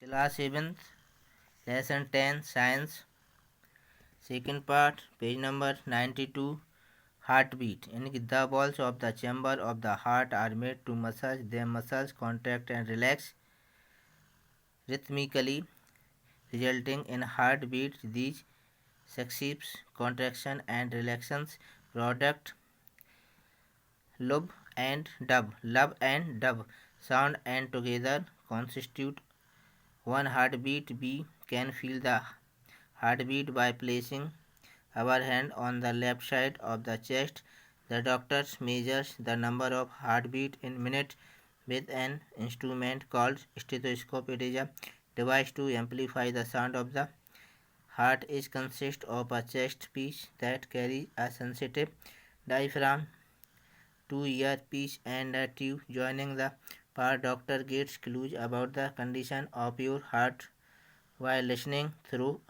Class 7th, Lesson 10, Science, second part, page number 92, Heartbeat. यानी कि the walls of the chamber of the heart are made to massage them. Muscles contract and relax rhythmically, resulting in heartbeat. These successive contraction and relaxations product lub and dub sound, and together constitute one heartbeat. We can feel the heartbeat by placing our hand on the left side of the chest. The doctor measures the number of heartbeat in minutes with an instrument called stethoscope. It is a device to amplify the sound of the heart. It consists of a chest piece that carries a sensitive diaphragm, two earpiece, and a tube joining the part. Doctor gets clues about the condition of your heart while listening through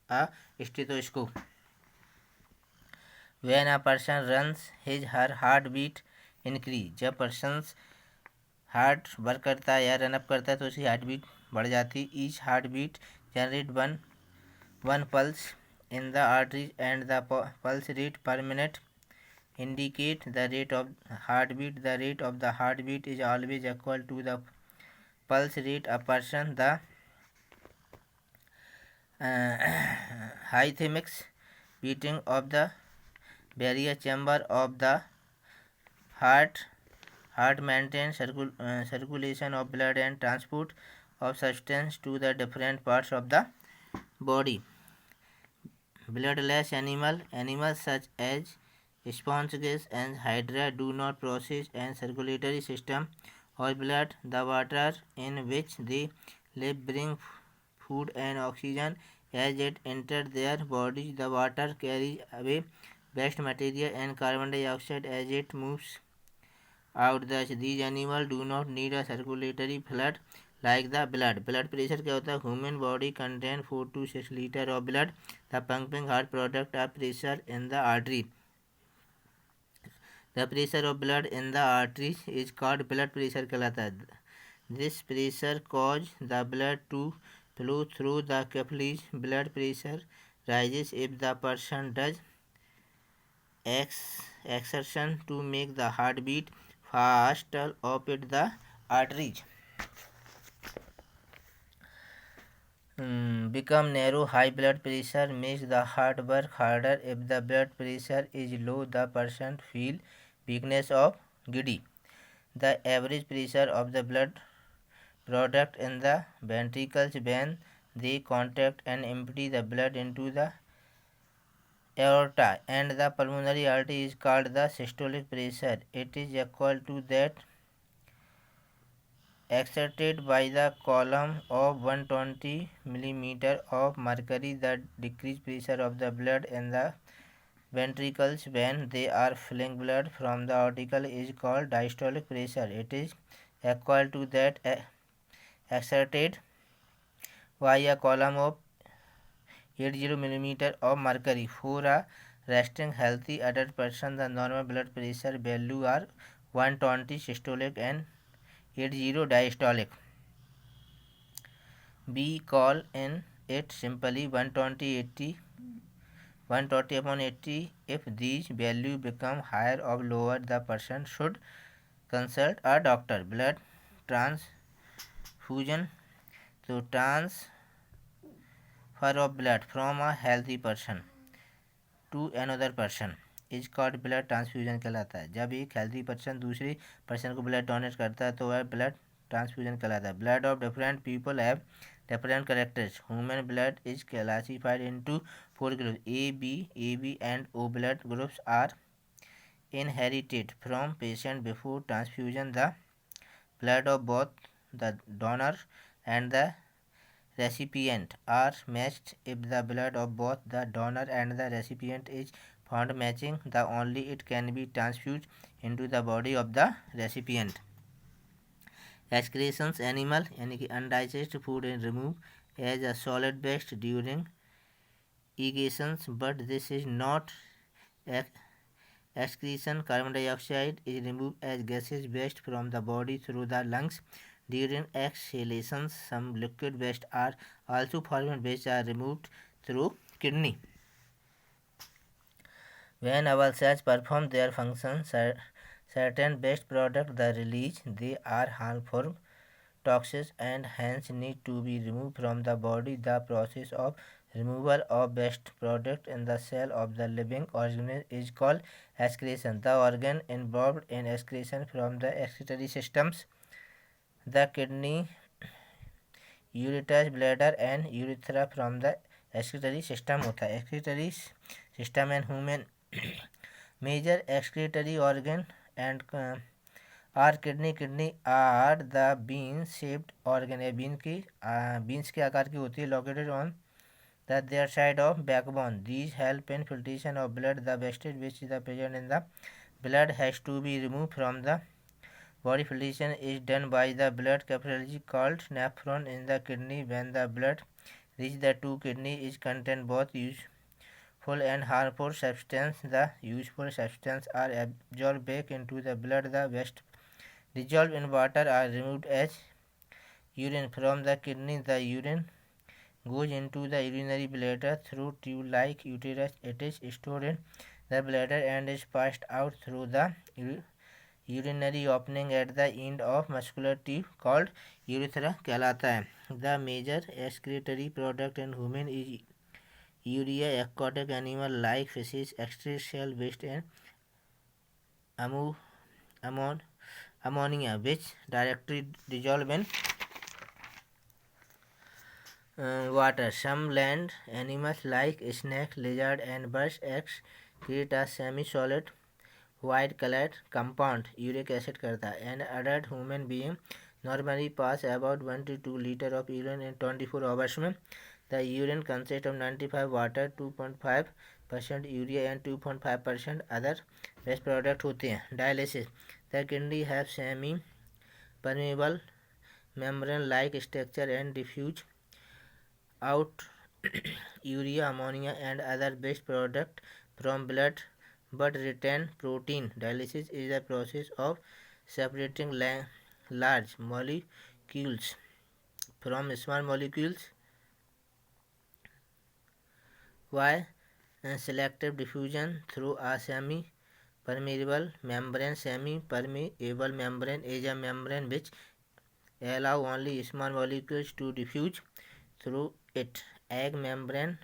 a stethoscope. When a person runs, his her heartbeat increase. जब person heart work करता है या run up करता है तो उसकी heart beat बढ़ जाती है. Each heart beat generate one pulse in the arteries and the pulse rate per minute indicate the rate of heartbeat. The rate of the heartbeat is always equal to the pulse rate. A person the rhythmic beating of the barrier chamber of the heart maintains circulation of blood and transport of substance to the different parts of the body. Bloodless animals such as sponges and hydra do not process and circulatory system or blood. The water in which they live bring food and oxygen as it enters their bodies. The water carries away waste material and carbon dioxide as it moves out. Thus, these animals do not need a circulatory flood like the blood. Blood pressure क्या होता है? Human body contain 4 to 6 liter of blood. The pumping heart product a pressure in the artery. The pressure of blood in the arteries is called blood pressure कहलाता है. This pressure causes the blood to flow through the capillaries. Blood pressure rises if the person does exertion to make the heart beat faster open the arteries. Become narrow. High blood pressure makes the heart work harder. If the blood pressure is low, the person feel weakness of giddy. The average pressure of the blood product in the ventricles when they contract and empty the blood into the aorta and the pulmonary artery is called the systolic pressure. It is equal to that exerted by the column of 120 millimeter of mercury. The decreased pressure of the blood in the ventricles when they are filling blood from the aorta is called diastolic pressure. It is equal to that exerted by a column of 80 millimeter of mercury. For a resting healthy adult person, the normal blood pressure value are 120 systolic and 80 diastolic. We call in it simply 120 upon 80. If these values become higher or lower, the person should consult a doctor. Blood transfusion. So transfer of blood from a healthy person to another person is called blood transfusion कहलाता है. जब एक healthy person दूसरे person को blood donate करता है तो वह ब्लड ट्रांसफ्यूजन कहलाता है. Blood of different people have different characters. Human blood is classified into 4 groups. A B and O blood groups are inherited from patient before transfusion. The blood of both the donor and the recipient are matched. If the blood of both the donor and the recipient is found matching, the only it can be transfused into the body of the recipient. Excretions. Animal यानी कि undigested food is removed as a solid waste during egations, but this is not excretion. Carbon dioxide is removed as gaseous waste from the body through the lungs During exhalations, some liquid waste are also formed which are removed through kidney. When our cells perform their function, certain waste products the release they are harmful toxins and hence need to be removed from the body. The process of removal of waste product in the cell of the living organism is called excretion. The organ involved in excretion from the excretory systems, the kidney, ureter, bladder and urethra from the excretory system होता है. Excretory system and human major excretory organ and are kidney. Kidney are the bean shaped organ. ये beans के आकार की होती है, located on their side of backbone. These help in filtration of blood. The wastage which is present in the blood has to be removed from the body. Filtration is done by the blood capillary called nephron in the kidney. When the blood reaches the two kidneys, it contains both useful and harmful substances. The useful substances are absorbed back into the blood. The waste dissolved in water are removed as urine from the kidney. The urine goes into the urinary bladder through tube-like uterus. It is stored in the bladder and is passed out through the urinary opening at the end of muscular tube called urethra कहलाता है. The major excretory product in human is urea. Aquatic animal like fishes excrete cell waste and ammonia which directly dissolve in water. Some land animals like snake, lizard and birds excrete a semi-solid white colored compound uric acid करता है. An adult human being normally pass about 1 to 2 liters of urine in 24 hours में. The urine consists of 95% water, 2.5% urea and 2.5% other waste product होते हैं. Dialysis. The kidney have semi-permeable membrane-like structure and diffuse out urea, ammonia and other waste product from blood but retain protein. Dialysis is a process of separating large molecules from small molecules by selective diffusion through a semi-permeable membrane. Semi-permeable membrane is a membrane which allow only small molecules to diffuse through it. Egg membrane,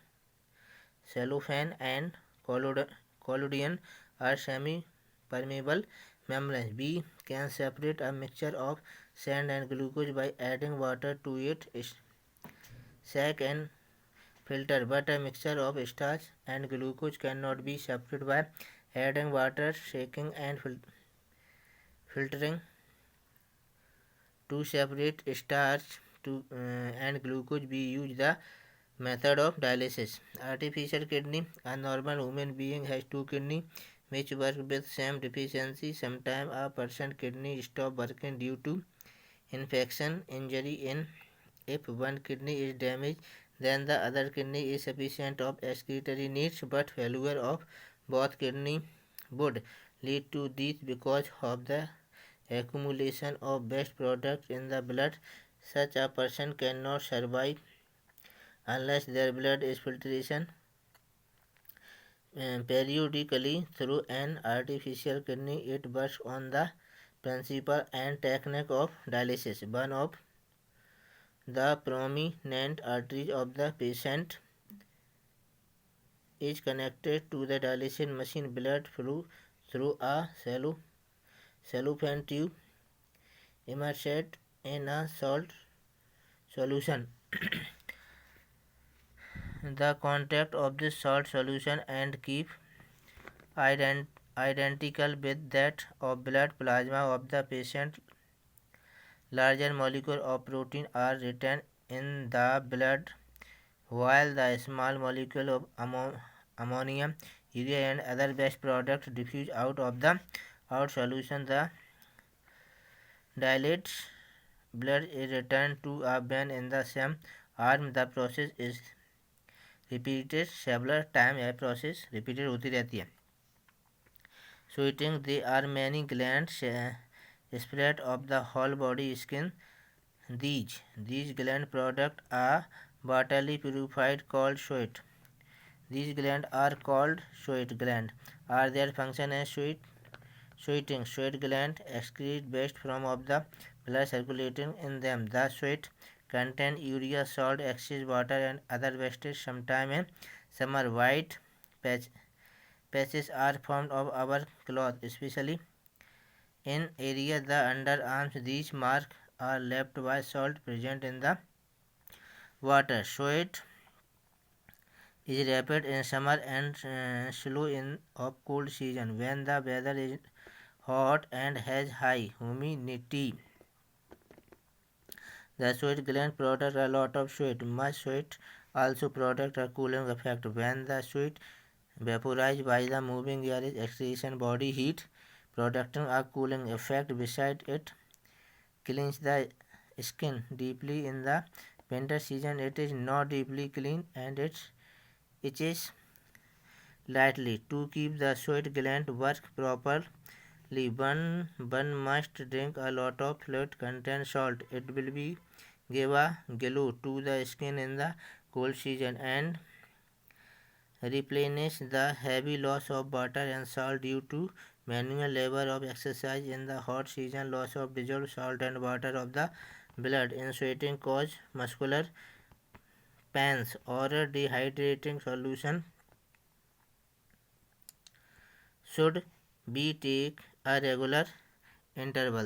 cellophane and collodion are semi-permeable membranes. We can separate a mixture of sand and glucose by adding water to it, shake and filter, but a mixture of starch and glucose cannot be separated by adding water, shaking and filtering. To separate starch and glucose, we use the method of dialysis. Artificial kidney. A normal human being has two kidneys which work with same deficiency. Sometimes a person's kidney stop working due to infection, injury. If one kidney is damaged, then the other kidney is sufficient of excretory needs, but failure of both kidney would lead to death because of the accumulation of waste products in the blood. Such a person cannot survive unless their blood is filtration periodically through an artificial kidney. It works on the principle and technique of dialysis. One of the prominent arteries of the patient is connected to the dialysis machine. Blood flow through a cellophane tube immersed in a salt solution. The contact of this salt solution and keep identical with that of blood plasma of the patient. Larger molecules of protein are retained in the blood while the small molecule of ammonia, urea and other waste products diffuse out of the solution. The dilated blood is returned to a vein in the same arm. The process is repeated several times. यह process repeated होती रहती है. Sweating. There are many glands spread of the whole body. Skin These gland product a bodily purified called sweat. These glands are called sweat gland. Are their function as sweating. Sweat gland excrete waste from of the blood circulating in them. The sweat contain urea, salt, excess water, and other wastage. Sometime in summer, white patches are formed of our cloth, especially in area the underarms. These marks are left by salt present in the water. Sweat is rapid in summer and slow in of cold season. When the weather is hot and has high humidity, the sweat gland product a lot of sweat. Much sweat also product a cooling effect. When the sweat vaporized by the moving air is excretion body heat, producing a cooling effect. Beside it, cleans the skin deeply in the winter season. It is not deeply clean and it itches lightly. To keep the sweat gland work properly, one must drink a lot of fluid contain salt. It will be give a glow to the skin in the cold season and replenish the heavy loss of water and salt due to manual labor of exercise. In the hot season, loss of dissolved salt and water of the blood in sweating cause muscular pains or a dehydrating solution should be take a regular interval.